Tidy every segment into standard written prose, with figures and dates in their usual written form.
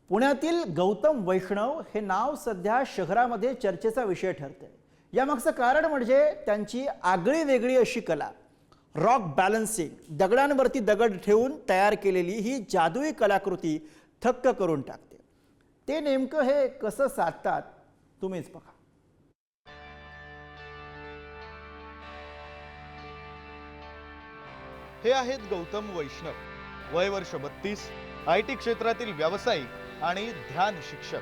पुण्यातील गौतम वैष्णव हे नाव सध्या शहरामध्ये चर्चेचा विषय ठरते। यामागचं कारण म्हणजे त्यांची आगळी वेगळी अशी कला, रॉक बॅलन्सिंग। दगडांवरती दगड ठेवून तयार केलेली ही जादुई कलाकृती थक्क करून टाकते। ते नेमकं हे कसं साधतात तुम्हीच बघा। हे आहेत गौतम वैष्णव, वय वर्ष 32, IT क्षेत्रातील व्यावसायिक आणि ध्यान शिक्षक।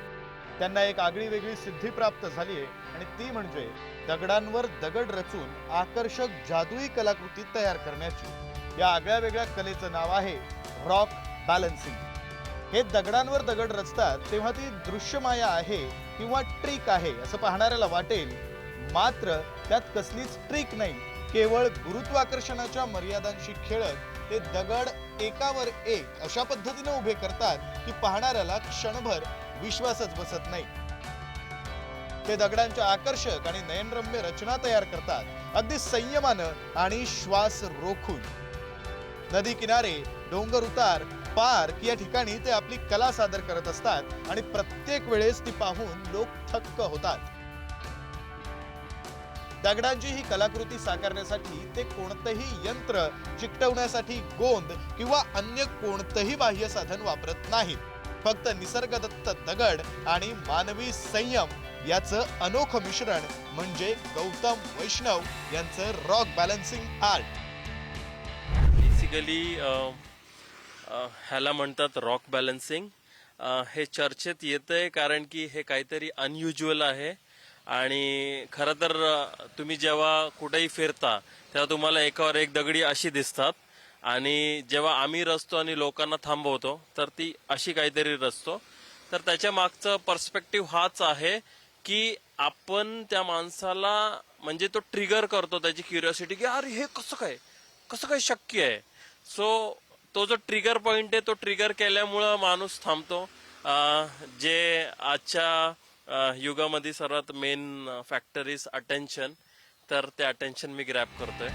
त्यांना एक आगळी वेगळी सिद्धी प्राप्त झाली आहे आणि ती म्हणजे दगडांवर दगड रचून आकर्षक जादुई कलाकृती तयार करण्याची। या आगळ्या वेगळ्या कलेचं नाव आहे रॉक बॅलन्सिंग। हे दगडांवर दगड रचतात तेव्हा ती दृश्यमाया आहे किंवा ट्रिक आहे असं पाहणाऱ्याला वाटेल, मात्र त्यात कसलीच ट्रिक नाही। केवळ गुरुत्वाकर्षणाच्या मर्यादांशी खेळत ते दगड एकावर एक अशा पद्धतीने उभे करतात की पाहणाऱ्याला क्षणभर विश्वासच बसत नाही। ते दगडांच्या आकर्षक आणि नयनरम्य रचना तयार करतात, अगदी संयमानं आणि श्वास रोखून। नदी किनारे, डोंगर उतार, पार्क या ठिकाणी ते आपली कला सादर करत असतात आणि प्रत्येक वेळेस ती पाहून लोक थक्क होतात। दगडांची ही कलाकृती साकारण्यासाठी ते कोणतेही यंत्र, चिकटवण्यासाठी गोंद किंवा अन्य कोणतेही बाह्य साधन वापरत नाहीत। फक्त निसर्गदत्त दगड आणि मानवी संयम याचं अनोखं मिश्रण म्हणजे गौतम वैष्णव यांचं रॉक बॅलन्सिंग आर्ट। बेसिकली ह्याला म्हणतात रॉक बॅलन्सिंग। हे चर्चेत येतंय कारण की हे काहीतरी अनयुज्युअल आहे आणि खरं तर तुम्ही जेव्हा कुठेही फिरता तेव्हा तुम्हाला एकावर एक दगडी अशी दिसतात आणि जेव्हा आम्ही रचतो आणि लोकांना थांबवतो तर ती अशी काहीतरी रचतो। तर त्याच्या मागचं पर्स्पेक्टिव्ह हाच आहे की आपण त्या माणसाला म्हणजे तो ट्रिगर करतो त्याची क्युरिओसिटी की अरे हे कसं काय शक्य आहे। सो तो जो ट्रिगर पॉइंट आहे तो ट्रिगर केल्यामुळं माणूस थांबतो। जे आजच्या युगामध्ये सर्वात मेन फॅक्टर इज अटेन्शन, तर ते अटेन्शन मी ग्रॅब करतोय।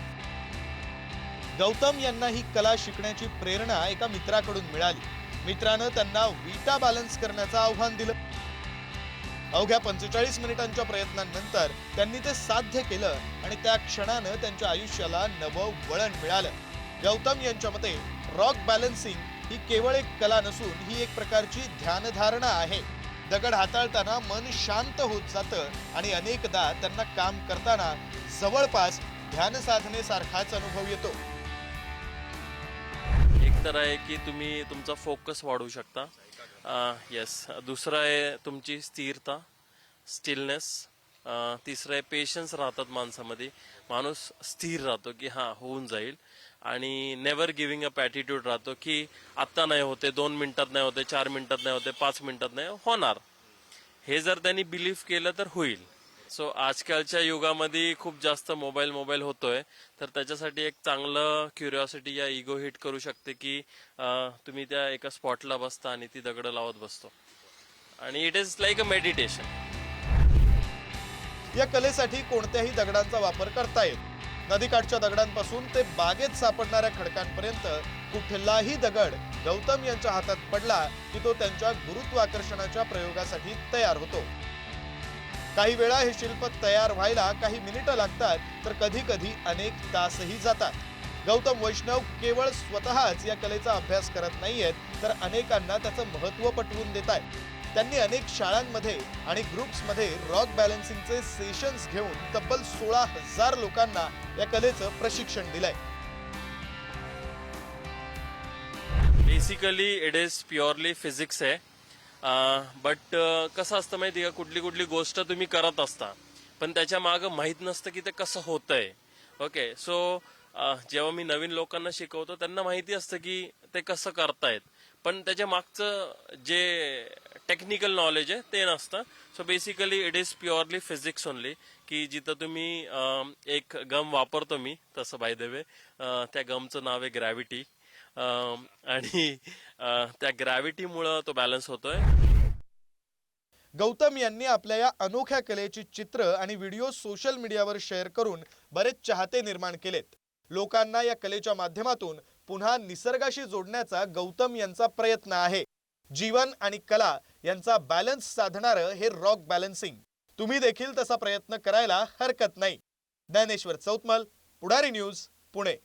गौतम यांना ही कला शिकण्याची प्रेरणा एका मित्राकडून मिळाली। मित्रानं त्यांना विटा बॅलन्स करण्याचं आव्हान दिलं। अवघ्या 45 मिनिटांच्या प्रयत्नांनंतर त्यांनी ते साध्य केलं आणि त्या क्षणानं त्यांच्या आयुष्याला नवं वळण मिळालं। गौतम यांच्या मते रॉक बॅलन्सिंग ही केवळ एक कला नसून ही एक प्रकारची ध्यानधारणा आहे। दगड हाताळताना मन शांत होत जातं आणि अनेकदा त्यांना काम करताना जवळपास ध्यान साधनेसारखाच अनुभव येतो। एक तर आहे की तुम्ही तुमचा फोकस वाढवू शकता, येस। दुसरं आहे तुमची स्थिरता, स्टिलनेस। तिसरं आहे पेशन्स राहतात माणसामध्ये, माणूस स्थिर राहतो की हां होऊन जाईल आणि नेव्हर गिव्हिंग अप ॲटिट्यूड राहतो की आत्ता नाही होते, 2 मिनिटात नाही होते, 4 मिनिटात नाही होते, 5 मिनिटात नाही होणार। हे जर त्यांनी बिलीव्ह केलं तर होईल। सो आजकालच्या युगामध्ये खूप जास्त मोबाईल होतोय, तर त्याच्यासाठी एक चांगलं क्युरिओसिटी या इगो हिट करू शकते की तुम्ही त्या एका स्पॉटला बसता आणि ती दगड लावत बसतो आणि it is like a meditation. या कलेसाठी कोणत्याही दगडांचा वापर करता येतो। नदीकाठच्या दगडांपासून ते बागेत सापडणाऱ्या खडकांपर्यंत कुठलाही दगड गौतम यांच्या हातात पडला की तो त्यांच्या गुरुत्वाकर्षणाच्या प्रयोगासाठी तयार होतो। काही वेळा हे शिल्प तयार व्हायला काही मिनिटं लागतात, तर कधी कधी अनेक तासही जातात। गौतम वैष्णव केवळ स्वतःच या कलेचा अभ्यास करत नाहीयेत, तर अनेकांना त्याचं महत्त्व पटवून देत आहेत। त्यांनी अनेक शाळांमध्ये आणि ग्रुप्समध्ये रॉक बॅलन्सिंगचे सेशन्स घेऊन तब्बल 16,000 लोकांना या कलेचं प्रशिक्षण दिलंय। Basically it is purely physics आहे, बट कसं असतं माहिती का, कुठली गोष्ट तुम्ही करत असता पण त्याच्या मागं माहीत नसतं की ते कसं होतंय। ओके, सो जेव्हा मी नवीन लोकांना शिकवतो त्यांना माहिती असतं की ते कसं करतायत, पण त्याच्या मागचं जे टेक्निकल नॉलेज आहे ते नसतं। So basically it is purely physics only, की जिथं तुम्ही एक गम वापरतो मी तसं बाय द वे, त्या गमचं नाव आहे ग्रॅव्हिटी, आणि त्या ग्रॅव्हिटीमुळं तो बॅलन्स होतोय। गौतम यांनी आपल्या या अनोख्या कलेची चित्र आणि व्हिडिओ सोशल मीडियावर शेअर करून बरेच चाहते निर्माण केलेत। लोकांना या कलेच्या माध्यमातून पुन्हा निसर्गाशी जोडण्याचा गौतम यांचा प्रयत्न आहे। जीवन आणि कला यांचा बॅलन्स साधणारं हे रॉक बॅलन्सिंग. तुम्ही देखील तसा प्रयत्न करायला हरकत नाही. ज्ञानेश्वर चौतमल, पुढारी न्यूज, पुणे.